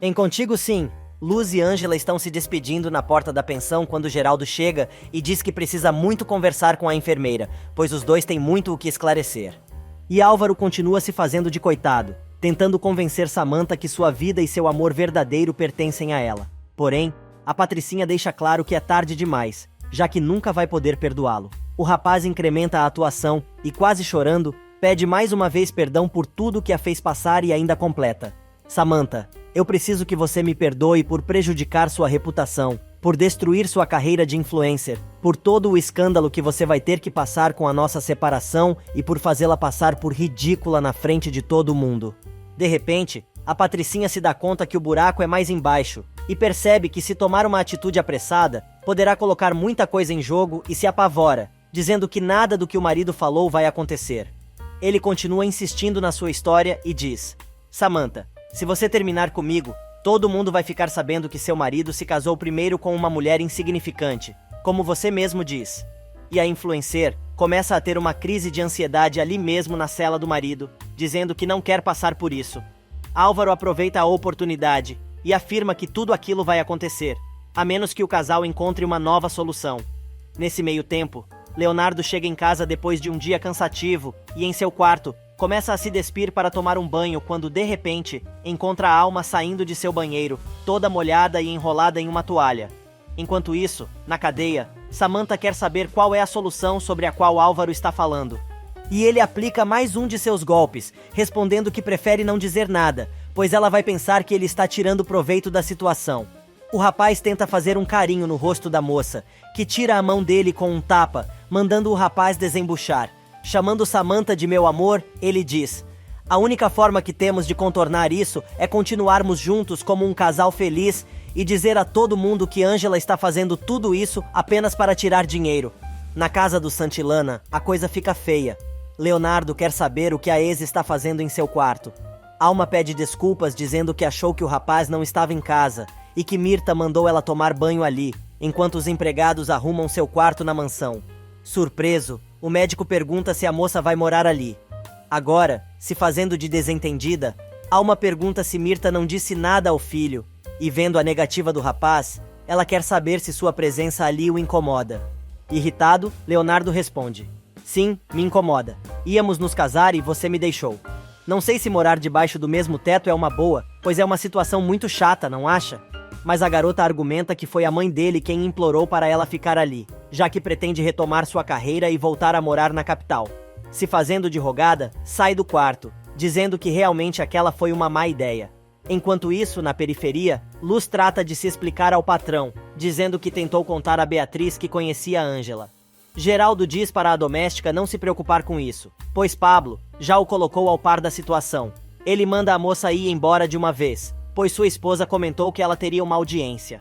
Em Contigo Sim, Luz e Ângela estão se despedindo na porta da pensão quando Geraldo chega e diz que precisa muito conversar com a enfermeira, pois os dois têm muito o que esclarecer. E Álvaro continua se fazendo de coitado, tentando convencer Samantha que sua vida e seu amor verdadeiro pertencem a ela. Porém, a Patricinha deixa claro que é tarde demais, já que nunca vai poder perdoá-lo. O rapaz incrementa a atuação e, quase chorando, pede mais uma vez perdão por tudo que a fez passar e ainda completa: Samantha, eu preciso que você me perdoe por prejudicar sua reputação, por destruir sua carreira de influencer, por todo o escândalo que você vai ter que passar com a nossa separação e por fazê-la passar por ridícula na frente de todo mundo. De repente, a Patricinha se dá conta que o buraco é mais embaixo e percebe que, se tomar uma atitude apressada, poderá colocar muita coisa em jogo e se apavora, dizendo que nada do que o marido falou vai acontecer. Ele continua insistindo na sua história e diz: Samantha, se você terminar comigo, todo mundo vai ficar sabendo que seu marido se casou primeiro com uma mulher insignificante, como você mesmo diz. E a influencer começa a ter uma crise de ansiedade ali mesmo na cela do marido, dizendo que não quer passar por isso. Álvaro aproveita a oportunidade e afirma que tudo aquilo vai acontecer, a menos que o casal encontre uma nova solução. Nesse meio tempo, Leonardo chega em casa depois de um dia cansativo e, em seu quarto, começa a se despir para tomar um banho quando, de repente, encontra a Alma saindo de seu banheiro, toda molhada e enrolada em uma toalha. Enquanto isso, na cadeia, Samantha quer saber qual é a solução sobre a qual Álvaro está falando. E ele aplica mais um de seus golpes, respondendo que prefere não dizer nada, pois ela vai pensar que ele está tirando proveito da situação. O rapaz tenta fazer um carinho no rosto da moça, que tira a mão dele com um tapa, mandando o rapaz desembuchar. Chamando Samantha de meu amor, ele diz: a única forma que temos de contornar isso é continuarmos juntos como um casal feliz e dizer a todo mundo que Ângela está fazendo tudo isso apenas para tirar dinheiro. Na casa do Santilana, a coisa fica feia. Leonardo quer saber o que a ex está fazendo em seu quarto. Alma pede desculpas dizendo que achou que o rapaz não estava em casa e que Mirta mandou ela tomar banho ali, enquanto os empregados arrumam seu quarto na mansão. Surpreso, o médico pergunta se a moça vai morar ali. Agora, se fazendo de desentendida, Alma pergunta se Mirta não disse nada ao filho, e vendo a negativa do rapaz, ela quer saber se sua presença ali o incomoda. Irritado, Leonardo responde: sim, me incomoda. Íamos nos casar e você me deixou. Não sei se morar debaixo do mesmo teto é uma boa, pois é uma situação muito chata, não acha? Mas a garota argumenta que foi a mãe dele quem implorou para ela ficar ali, já que pretende retomar sua carreira e voltar a morar na capital. Se fazendo de rogada, sai do quarto, dizendo que realmente aquela foi uma má ideia. Enquanto isso, na periferia, Luz trata de se explicar ao patrão, dizendo que tentou contar a Beatriz que conhecia a Ângela. Geraldo diz para a doméstica não se preocupar com isso, pois Pablo já o colocou ao par da situação. Ele manda a moça ir embora de uma vez, pois sua esposa comentou que ela teria uma audiência.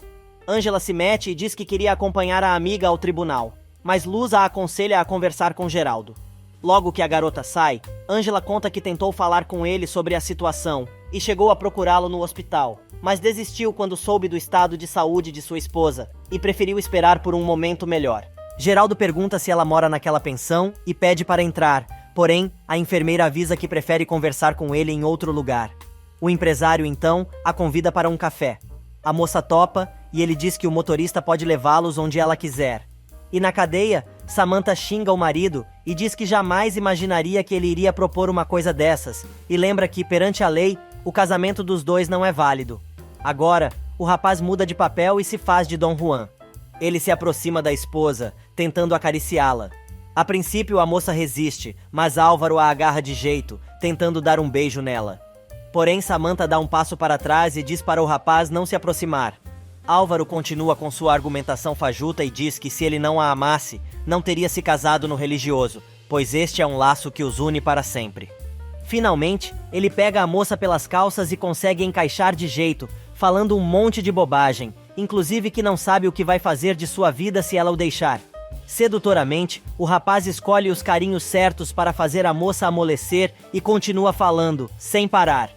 Ângela se mete e diz que queria acompanhar a amiga ao tribunal, mas Luz a aconselha a conversar com Geraldo. Logo que a garota sai, Ângela conta que tentou falar com ele sobre a situação e chegou a procurá-lo no hospital, mas desistiu quando soube do estado de saúde de sua esposa e preferiu esperar por um momento melhor. Geraldo pergunta se ela mora naquela pensão e pede para entrar, porém, a enfermeira avisa que prefere conversar com ele em outro lugar. O empresário, então, a convida para um café. A moça topa e ele diz que o motorista pode levá-los onde ela quiser. E na cadeia, Samantha xinga o marido e diz que jamais imaginaria que ele iria propor uma coisa dessas, e lembra que, perante a lei, o casamento dos dois não é válido. Agora, o rapaz muda de papel e se faz de Dom Juan. Ele se aproxima da esposa, tentando acariciá-la. A princípio, a moça resiste, mas Álvaro a agarra de jeito, tentando dar um beijo nela. Porém, Samantha dá um passo para trás e diz para o rapaz não se aproximar. Álvaro continua com sua argumentação fajuta e diz que se ele não a amasse, não teria se casado no religioso, pois este é um laço que os une para sempre. Finalmente, ele pega a moça pelas calças e consegue encaixar de jeito, falando um monte de bobagem, inclusive que não sabe o que vai fazer de sua vida se ela o deixar. Sedutoramente, o rapaz escolhe os carinhos certos para fazer a moça amolecer e continua falando, sem parar.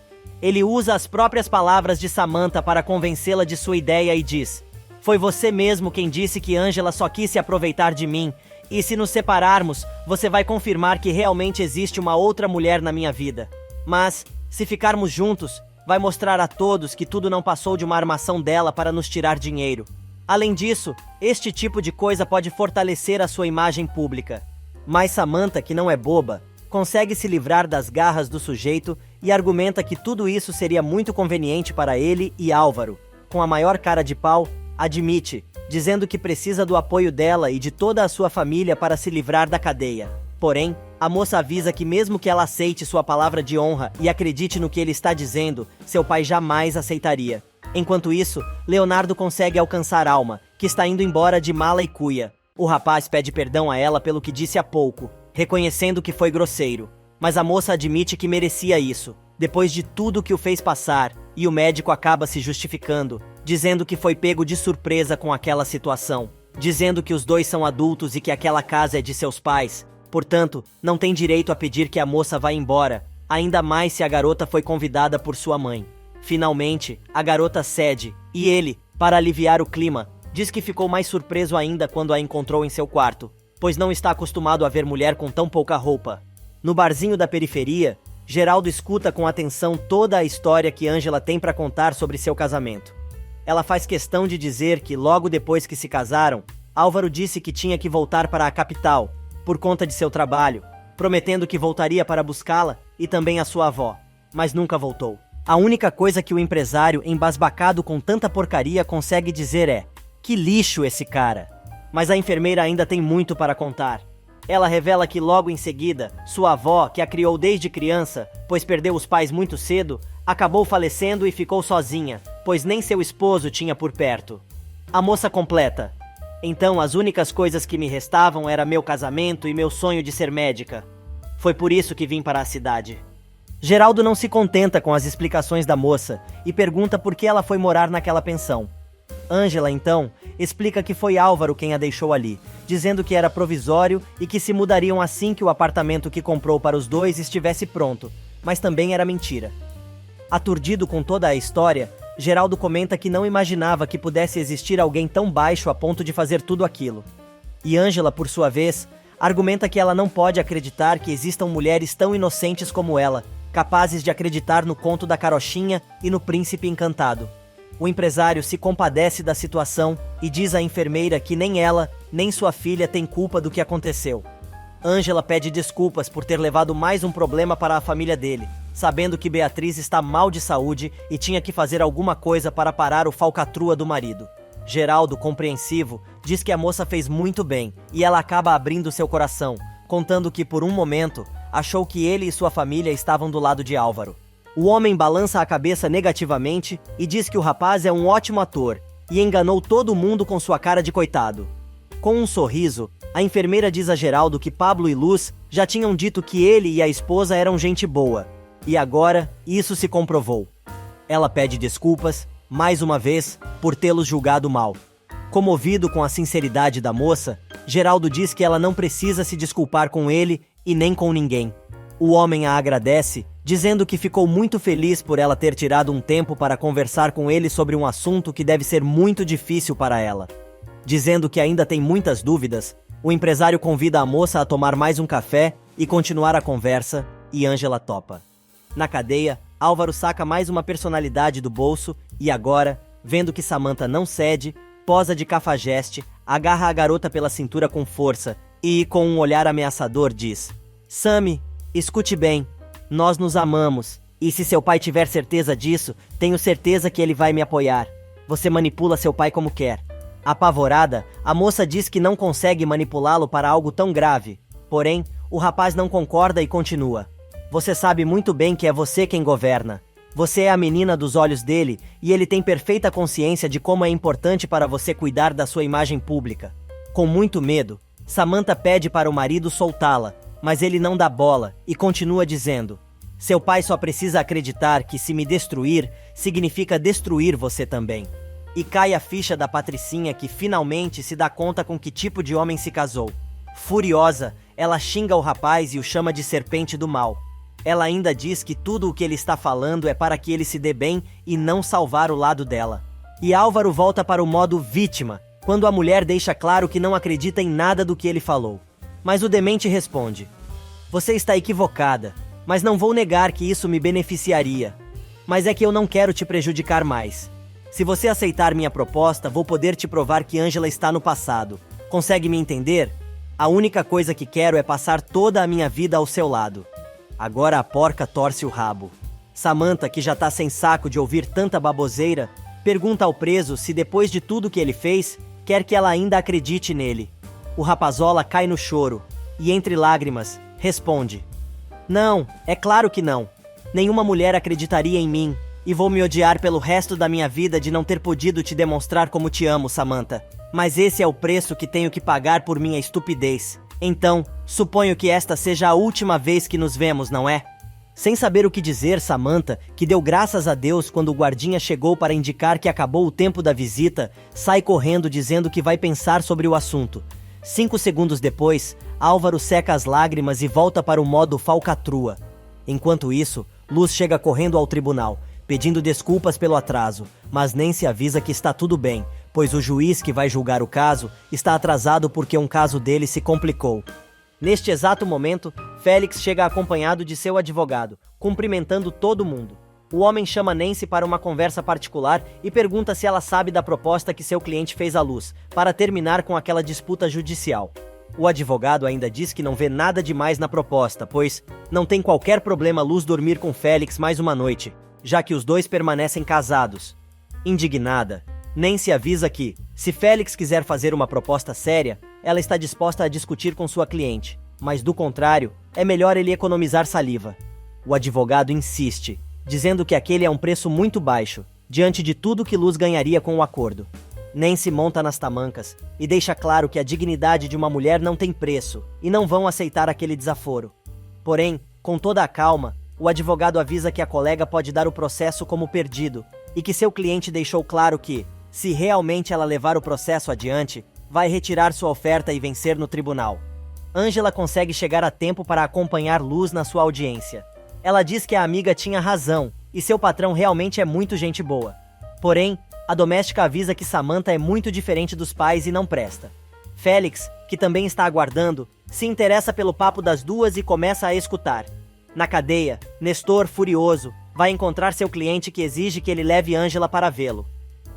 Ele usa as próprias palavras de Samantha para convencê-la de sua ideia e diz: foi você mesmo quem disse que Ângela só quis se aproveitar de mim, e se nos separarmos, você vai confirmar que realmente existe uma outra mulher na minha vida. Mas, se ficarmos juntos, vai mostrar a todos que tudo não passou de uma armação dela para nos tirar dinheiro. Além disso, este tipo de coisa pode fortalecer a sua imagem pública. Mas Samantha, que não é boba, consegue se livrar das garras do sujeito e argumenta que tudo isso seria muito conveniente para ele e Álvaro. Com a maior cara de pau, admite, dizendo que precisa do apoio dela e de toda a sua família para se livrar da cadeia. Porém, a moça avisa que mesmo que ela aceite sua palavra de honra e acredite no que ele está dizendo, seu pai jamais aceitaria. Enquanto isso, Leonardo consegue alcançar Alma, que está indo embora de mala e cuia. O rapaz pede perdão a ela pelo que disse há pouco, reconhecendo que foi grosseiro. Mas a moça admite que merecia isso, depois de tudo que o fez passar, e o médico acaba se justificando, dizendo que foi pego de surpresa com aquela situação, dizendo que os dois são adultos e que aquela casa é de seus pais, portanto, não tem direito a pedir que a moça vá embora, ainda mais se a garota foi convidada por sua mãe. Finalmente, a garota cede, e ele, para aliviar o clima, diz que ficou mais surpreso ainda quando a encontrou em seu quarto, pois não está acostumado a ver mulher com tão pouca roupa. No barzinho da periferia, Geraldo escuta com atenção toda a história que Ângela tem para contar sobre seu casamento. Ela faz questão de dizer que logo depois que se casaram, Álvaro disse que tinha que voltar para a capital, por conta de seu trabalho, prometendo que voltaria para buscá-la e também a sua avó, mas nunca voltou. A única coisa que o empresário, embasbacado com tanta porcaria, consegue dizer é: que lixo esse cara! Mas a enfermeira ainda tem muito para contar. Ela revela que logo em seguida, sua avó, que a criou desde criança, pois perdeu os pais muito cedo, acabou falecendo e ficou sozinha, pois nem seu esposo tinha por perto. A moça completa: então as únicas coisas que me restavam era meu casamento e meu sonho de ser médica. Foi por isso que vim para a cidade. Geraldo não se contenta com as explicações da moça e pergunta por que ela foi morar naquela pensão. Ângela, então, explica que foi Álvaro quem a deixou ali, dizendo que era provisório e que se mudariam assim que o apartamento que comprou para os dois estivesse pronto, mas também era mentira. Aturdido com toda a história, Geraldo comenta que não imaginava que pudesse existir alguém tão baixo a ponto de fazer tudo aquilo. E Ângela, por sua vez, argumenta que ela não pode acreditar que existam mulheres tão inocentes como ela, capazes de acreditar no conto da carochinha e no príncipe encantado. O empresário se compadece da situação e diz à enfermeira que nem ela, nem sua filha têm culpa do que aconteceu. Ângela pede desculpas por ter levado mais um problema para a família dele, sabendo que Beatriz está mal de saúde e tinha que fazer alguma coisa para parar o falcatrua do marido. Geraldo, compreensivo, diz que a moça fez muito bem e ela acaba abrindo seu coração, contando que por um momento achou que ele e sua família estavam do lado de Álvaro. O homem balança a cabeça negativamente e diz que o rapaz é um ótimo ator e enganou todo mundo com sua cara de coitado. Com um sorriso, a enfermeira diz a Geraldo que Pablo e Luz já tinham dito que ele e a esposa eram gente boa, e agora isso se comprovou. Ela pede desculpas, mais uma vez, por tê-los julgado mal. Comovido com a sinceridade da moça, Geraldo diz que ela não precisa se desculpar com ele e nem com ninguém. O homem a agradece, dizendo que ficou muito feliz por ela ter tirado um tempo para conversar com ele sobre um assunto que deve ser muito difícil para ela. Dizendo que ainda tem muitas dúvidas, o empresário convida a moça a tomar mais um café e continuar a conversa, e Ângela topa. Na cadeia, Álvaro saca mais uma personalidade do bolso e agora, vendo que Samantha não cede, posa de cafajeste, agarra a garota pela cintura com força e, com um olhar ameaçador, diz: Sammy, escute bem, nós nos amamos, e se seu pai tiver certeza disso, tenho certeza que ele vai me apoiar. Você manipula seu pai como quer. Apavorada, a moça diz que não consegue manipulá-lo para algo tão grave. Porém, o rapaz não concorda e continua: Você sabe muito bem que é você quem governa. Você é a menina dos olhos dele e ele tem perfeita consciência de como é importante para você cuidar da sua imagem pública. Com muito medo, Samantha pede para o marido soltá-la, mas ele não dá bola e continua dizendo: Seu pai só precisa acreditar que se me destruir, significa destruir você também. E cai a ficha da Patricinha, que finalmente se dá conta com que tipo de homem se casou. Furiosa, ela xinga o rapaz e o chama de serpente do mal. Ela ainda diz que tudo o que ele está falando é para que ele se dê bem e não salvar o lado dela. E Álvaro volta para o modo vítima, quando a mulher deixa claro que não acredita em nada do que ele falou. Mas o demente responde: Você está equivocada, mas não vou negar que isso me beneficiaria. Mas é que eu não quero te prejudicar mais. Se você aceitar minha proposta, vou poder te provar que Angela está no passado. Consegue me entender? A única coisa que quero é passar toda a minha vida ao seu lado. Agora a porca torce o rabo. Samantha, que já tá sem saco de ouvir tanta baboseira, pergunta ao preso se depois de tudo que ele fez, quer que ela ainda acredite nele. O rapazola cai no choro e, entre lágrimas, responde: Não, é claro que não. Nenhuma mulher acreditaria em mim e vou me odiar pelo resto da minha vida de não ter podido te demonstrar como te amo, Samantha. Mas esse é o preço que tenho que pagar por minha estupidez. Então, suponho que esta seja a última vez que nos vemos, não é? Sem saber o que dizer, Samantha, que deu graças a Deus quando o guardinha chegou para indicar que acabou o tempo da visita, sai correndo dizendo que vai pensar sobre o assunto. 5 segundos depois, Álvaro seca as lágrimas e volta para o modo falcatrua. Enquanto isso, Luz chega correndo ao tribunal, pedindo desculpas pelo atraso, mas Nancy avisa que está tudo bem, pois o juiz que vai julgar o caso está atrasado porque um caso dele se complicou. Neste exato momento, Félix chega acompanhado de seu advogado, cumprimentando todo mundo. O homem chama Nancy para uma conversa particular e pergunta se ela sabe da proposta que seu cliente fez à Luz, para terminar com aquela disputa judicial. O advogado ainda diz que não vê nada demais na proposta, pois não tem qualquer problema Luz dormir com Félix mais uma noite, já que os dois permanecem casados. Indignada, Nancy avisa que, se Félix quiser fazer uma proposta séria, ela está disposta a discutir com sua cliente, mas do contrário, é melhor ele economizar saliva. O advogado insiste, dizendo que aquele é um preço muito baixo, diante de tudo que Luz ganharia com o acordo. Nancy monta nas tamancas e deixa claro que a dignidade de uma mulher não tem preço e não vão aceitar aquele desaforo. Porém, com toda a calma, o advogado avisa que a colega pode dar o processo como perdido e que seu cliente deixou claro que, se realmente ela levar o processo adiante, vai retirar sua oferta e vencer no tribunal. Angela consegue chegar a tempo para acompanhar Luz na sua audiência. Ela diz que a amiga tinha razão e seu patrão realmente é muito gente boa. Porém, a doméstica avisa que Samantha é muito diferente dos pais e não presta. Félix, que também está aguardando, se interessa pelo papo das duas e começa a escutar. Na cadeia, Nestor, furioso, vai encontrar seu cliente que exige que ele leve Angela para vê-lo.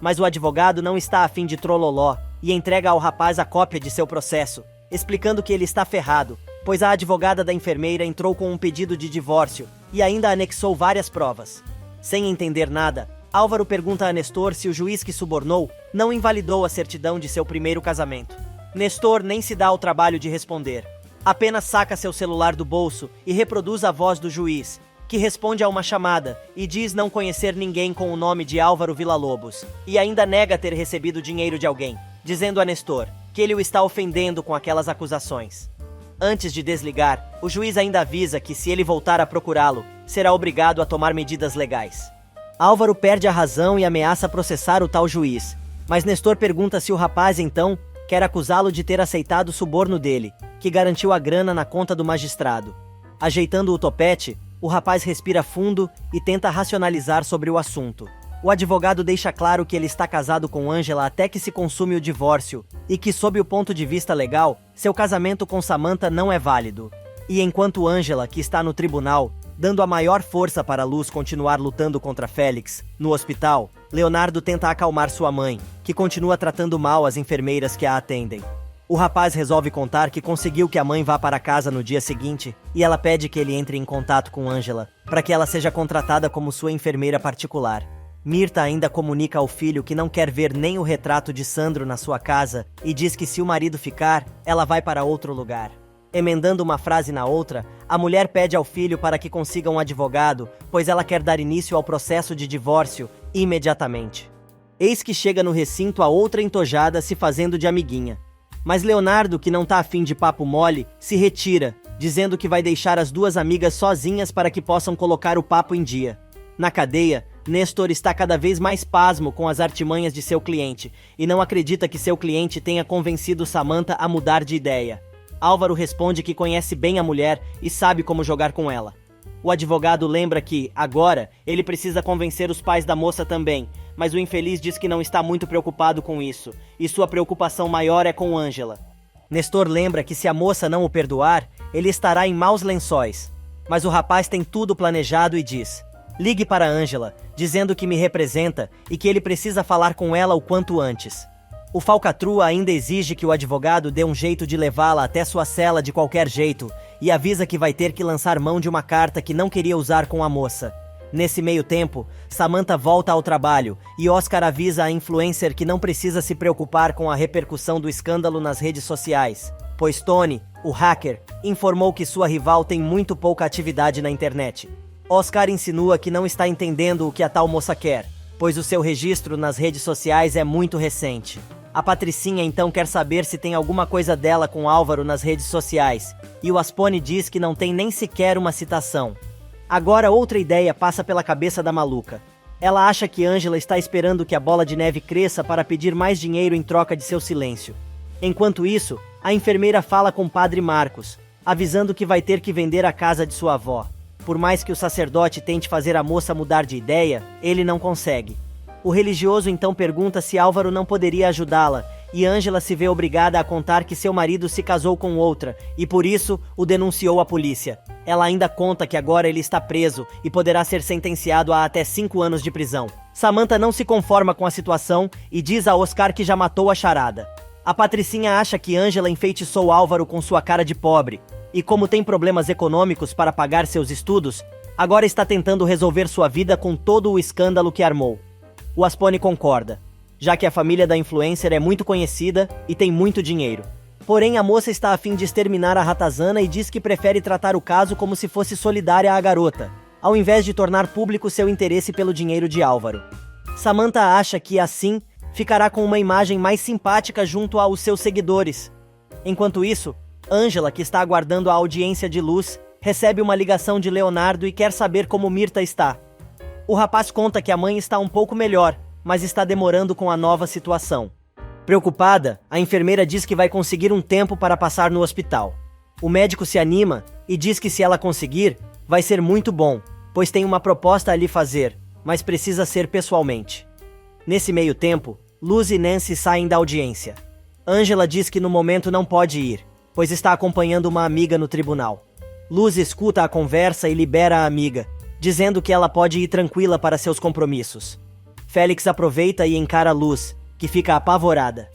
Mas o advogado não está a fim de trololó e entrega ao rapaz a cópia de seu processo, explicando que ele está ferrado, pois a advogada da enfermeira entrou com um pedido de divórcio e ainda anexou várias provas. Sem entender nada, Álvaro pergunta a Nestor se o juiz que subornou não invalidou a certidão de seu primeiro casamento. Nestor nem se dá ao trabalho de responder. Apenas saca seu celular do bolso e reproduz a voz do juiz, que responde a uma chamada e diz não conhecer ninguém com o nome de Álvaro Villa-Lobos, e ainda nega ter recebido dinheiro de alguém, dizendo a Nestor que ele o está ofendendo com aquelas acusações. Antes de desligar, o juiz ainda avisa que se ele voltar a procurá-lo, será obrigado a tomar medidas legais. Álvaro perde a razão e ameaça processar o tal juiz, mas Nestor pergunta se o rapaz, então, quer acusá-lo de ter aceitado o suborno dele, que garantiu a grana na conta do magistrado. Ajeitando o topete, o rapaz respira fundo e tenta racionalizar sobre o assunto. O advogado deixa claro que ele está casado com Angela até que se consume o divórcio e que, sob o ponto de vista legal, seu casamento com Samantha não é válido. E enquanto Angela, que está no tribunal, dando a maior força para Luz continuar lutando contra Félix, no hospital, Leonardo tenta acalmar sua mãe, que continua tratando mal as enfermeiras que a atendem. O rapaz resolve contar que conseguiu que a mãe vá para casa no dia seguinte e ela pede que ele entre em contato com Angela, para que ela seja contratada como sua enfermeira particular. Mirta ainda comunica ao filho que não quer ver nem o retrato de Sandro na sua casa e diz que se o marido ficar, ela vai para outro lugar. Emendando uma frase na outra, a mulher pede ao filho para que consiga um advogado, pois ela quer dar início ao processo de divórcio imediatamente. Eis que chega no recinto a outra entojada se fazendo de amiguinha. Mas Leonardo, que não tá afim de papo mole, se retira, dizendo que vai deixar as duas amigas sozinhas para que possam colocar o papo em dia. Na cadeia, Nestor está cada vez mais pasmo com as artimanhas de seu cliente e não acredita que seu cliente tenha convencido Samantha a mudar de ideia. Álvaro responde que conhece bem a mulher e sabe como jogar com ela. O advogado lembra que, agora, ele precisa convencer os pais da moça também, mas o infeliz diz que não está muito preocupado com isso, e sua preocupação maior é com Angela. Nestor lembra que se a moça não o perdoar, ele estará em maus lençóis. Mas o rapaz tem tudo planejado e diz: Ligue para Ângela, dizendo que me representa e que ele precisa falar com ela o quanto antes. O falcatrua ainda exige que o advogado dê um jeito de levá-la até sua cela de qualquer jeito e avisa que vai ter que lançar mão de uma carta que não queria usar com a moça. Nesse meio tempo, Samantha volta ao trabalho e Oscar avisa a influencer que não precisa se preocupar com a repercussão do escândalo nas redes sociais, pois Tony, o hacker, informou que sua rival tem muito pouca atividade na internet. Oscar insinua que não está entendendo o que a tal moça quer, pois o seu registro nas redes sociais é muito recente. A Patricinha então quer saber se tem alguma coisa dela com Álvaro nas redes sociais, e o Aspone diz que não tem nem sequer uma citação. Agora outra ideia passa pela cabeça da maluca. Ela acha que Ângela está esperando que a bola de neve cresça para pedir mais dinheiro em troca de seu silêncio. Enquanto isso, a enfermeira fala com o Padre Marcos, avisando que vai ter que vender a casa de sua avó. Por mais que o sacerdote tente fazer a moça mudar de ideia, ele não consegue. O religioso então pergunta se Álvaro não poderia ajudá-la, e Ângela se vê obrigada a contar que seu marido se casou com outra, e por isso o denunciou à polícia. Ela ainda conta que agora ele está preso e poderá ser sentenciado a até 5 anos de prisão. Samantha não se conforma com a situação e diz a Oscar que já matou a charada. A Patricinha acha que Ângela enfeitiçou Álvaro com sua cara de pobre, e como tem problemas econômicos para pagar seus estudos, agora está tentando resolver sua vida com todo o escândalo que armou. O Aspone concorda, já que a família da influencer é muito conhecida e tem muito dinheiro. Porém, a moça está a fim de exterminar a ratazana e diz que prefere tratar o caso como se fosse solidária à garota, ao invés de tornar público seu interesse pelo dinheiro de Álvaro. Samantha acha que, assim, ficará com uma imagem mais simpática junto aos seus seguidores. Enquanto isso, Ângela, que está aguardando a audiência de luz, recebe uma ligação de Leonardo e quer saber como Mirta está. O rapaz conta que a mãe está um pouco melhor, mas está demorando com a nova situação. Preocupada, a enfermeira diz que vai conseguir um tempo para passar no hospital. O médico se anima e diz que se ela conseguir, vai ser muito bom, pois tem uma proposta a lhe fazer, mas precisa ser pessoalmente. Nesse meio tempo, Luz e Nancy saem da audiência. Ângela diz que no momento não pode ir, pois está acompanhando uma amiga no tribunal. Luz escuta a conversa e libera a amiga, dizendo que ela pode ir tranquila para seus compromissos. Félix aproveita e encara Luz, que fica apavorada.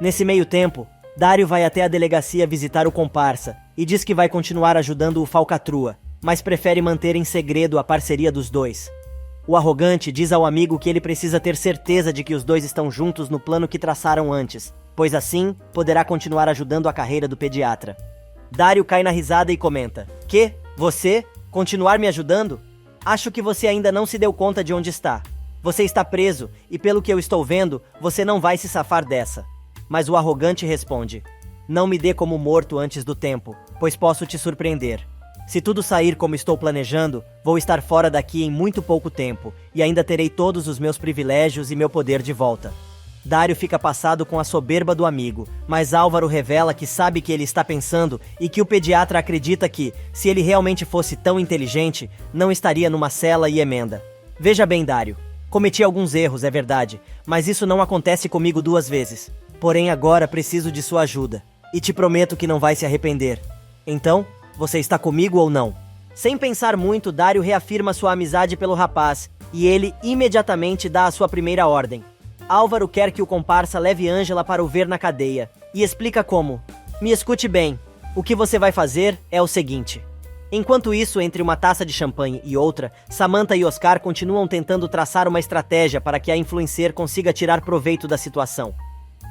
Nesse meio tempo, Dário vai até a delegacia visitar o comparsa e diz que vai continuar ajudando o falcatrua, mas prefere manter em segredo a parceria dos dois. O arrogante diz ao amigo que ele precisa ter certeza de que os dois estão juntos no plano que traçaram antes, pois assim poderá continuar ajudando a carreira do pediatra. Dário cai na risada e comenta: "Que? Você? Continuar me ajudando? Acho que você ainda não se deu conta de onde está. Você está preso e, pelo que eu estou vendo, você não vai se safar dessa." Mas o arrogante responde: "Não me dê como morto antes do tempo, pois posso te surpreender. Se tudo sair como estou planejando, vou estar fora daqui em muito pouco tempo e ainda terei todos os meus privilégios e meu poder de volta." Dário fica passado com a soberba do amigo, mas Álvaro revela que sabe que ele está pensando e que o pediatra acredita que, se ele realmente fosse tão inteligente, não estaria numa cela e emenda. "Veja bem, Dário, cometi alguns erros, é verdade, mas isso não acontece comigo 2 vezes. Porém agora preciso de sua ajuda, e te prometo que não vai se arrepender. Então, você está comigo ou não?" Sem pensar muito, Dário reafirma sua amizade pelo rapaz, e ele imediatamente dá a sua primeira ordem. Álvaro quer que o comparsa leve Ângela para o ver na cadeia, e explica como. "Me escute bem, o que você vai fazer é o seguinte." Enquanto isso, entre uma taça de champanhe e outra, Samantha e Oscar continuam tentando traçar uma estratégia para que a influencer consiga tirar proveito da situação.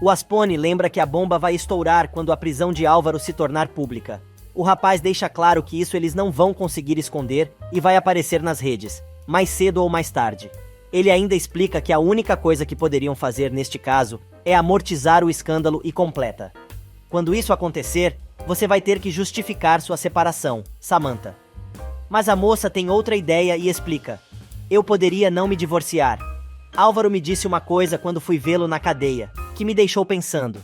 O Aspone lembra que a bomba vai estourar quando a prisão de Álvaro se tornar pública. O rapaz deixa claro que isso eles não vão conseguir esconder e vai aparecer nas redes, mais cedo ou mais tarde. Ele ainda explica que a única coisa que poderiam fazer neste caso é amortizar o escândalo e completa. "Quando isso acontecer, você vai ter que justificar sua separação, Samantha." Mas a moça tem outra ideia e explica: "Eu poderia não me divorciar. Álvaro me disse uma coisa quando fui vê-lo na cadeia, que me deixou pensando.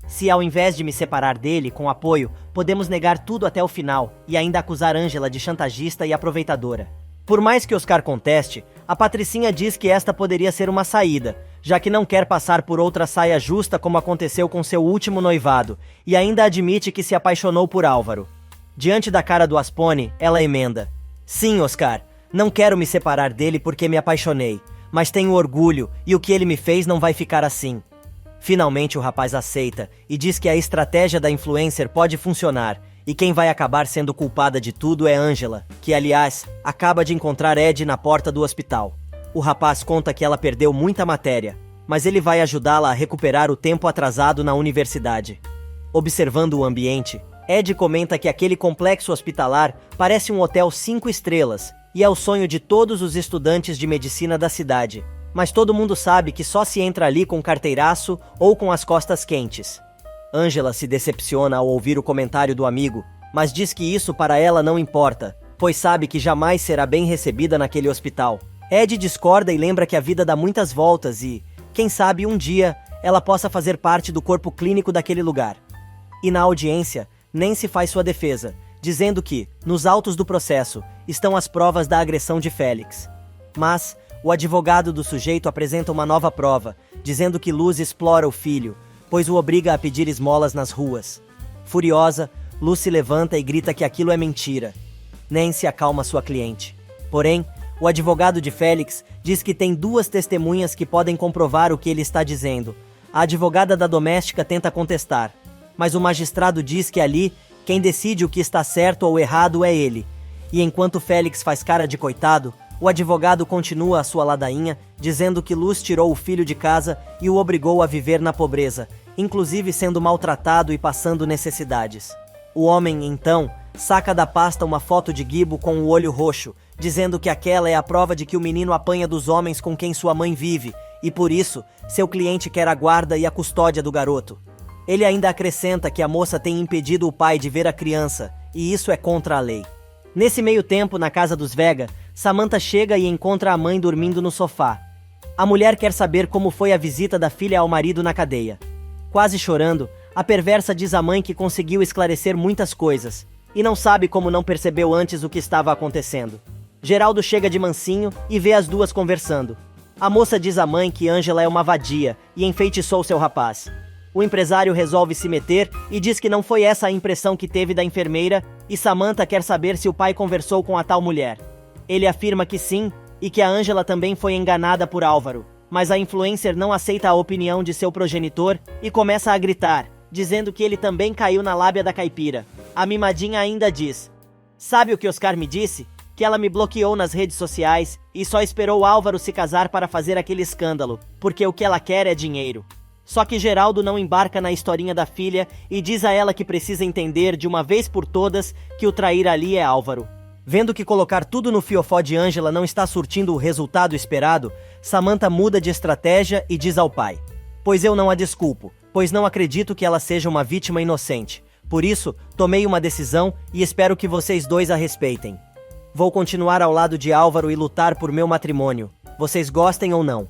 Se ao invés de me separar dele com apoio, podemos negar tudo até o final e ainda acusar Ângela de chantagista e aproveitadora." Por mais que Oscar conteste, a Patricinha diz que esta poderia ser uma saída, já que não quer passar por outra saia justa como aconteceu com seu último noivado, e ainda admite que se apaixonou por Álvaro. Diante da cara do Aspone, ela emenda: "Sim, Oscar, Não quero me separar dele porque me apaixonei, mas tenho orgulho e o que ele me fez não vai ficar assim. Finalmente o rapaz aceita e diz que a estratégia da influencer pode funcionar e quem vai acabar sendo culpada de tudo é Angela, que aliás, acaba de encontrar Ed na porta do hospital. O rapaz conta que ela perdeu muita matéria, mas ele vai ajudá-la a recuperar o tempo atrasado na universidade. Observando o ambiente, Ed comenta que aquele complexo hospitalar parece um hotel 5 estrelas e é o sonho de todos os estudantes de medicina da cidade. Mas todo mundo sabe que só se entra ali com carteiraço ou com as costas quentes. Angela se decepciona ao ouvir o comentário do amigo, mas diz que isso para ela não importa, pois sabe que jamais será bem recebida naquele hospital. Ed discorda e lembra que a vida dá muitas voltas e, quem sabe um dia, ela possa fazer parte do corpo clínico daquele lugar. E na audiência, Nancy faz sua defesa, dizendo que, nos autos do processo, estão as provas da agressão de Félix. Mas o advogado do sujeito apresenta uma nova prova, dizendo que Luz explora o filho, pois o obriga a pedir esmolas nas ruas. Furiosa, Luz se levanta e grita que aquilo é mentira. Nancy acalma sua cliente. Porém, o advogado de Félix diz que tem 2 testemunhas que podem comprovar o que ele está dizendo. A advogada da doméstica tenta contestar, mas o magistrado diz que ali, quem decide o que está certo ou errado é ele. E enquanto Félix faz cara de coitado, o advogado continua a sua ladainha, dizendo que Luz tirou o filho de casa e o obrigou a viver na pobreza, inclusive sendo maltratado e passando necessidades. O homem, então, saca da pasta uma foto de Gibo com o olho roxo, dizendo que aquela é a prova de que o menino apanha dos homens com quem sua mãe vive, e por isso, seu cliente quer a guarda e a custódia do garoto. Ele ainda acrescenta que a moça tem impedido o pai de ver a criança, e isso é contra a lei. Nesse meio tempo, na casa dos Vega, Samantha chega e encontra a mãe dormindo no sofá. A mulher quer saber como foi a visita da filha ao marido na cadeia. Quase chorando, a perversa diz à mãe que conseguiu esclarecer muitas coisas, e não sabe como não percebeu antes o que estava acontecendo. Geraldo chega de mansinho e vê as duas conversando. A moça diz à mãe que Angela é uma vadia e enfeitiçou seu rapaz. O empresário resolve se meter e diz que não foi essa a impressão que teve da enfermeira e Samantha quer saber se o pai conversou com a tal mulher. Ele afirma que sim e que a Angela também foi enganada por Álvaro, mas a influencer não aceita a opinião de seu progenitor e começa a gritar, dizendo que ele também caiu na lábia da caipira. A mimadinha ainda diz: "Sabe o que Oscar me disse? Que ela me bloqueou nas redes sociais e só esperou Álvaro se casar para fazer aquele escândalo, porque o que ela quer é dinheiro." Só que Geraldo não embarca na historinha da filha e diz a ela que precisa entender de uma vez por todas que o trair ali é Álvaro. Vendo que colocar tudo no fiofó de Angela não está surtindo o resultado esperado, Samantha muda de estratégia e diz ao pai: "Pois eu não a desculpo, pois não acredito que ela seja uma vítima inocente. Por isso, tomei uma decisão e espero que vocês dois a respeitem. Vou continuar ao lado de Álvaro e lutar por meu matrimônio, vocês gostem ou não."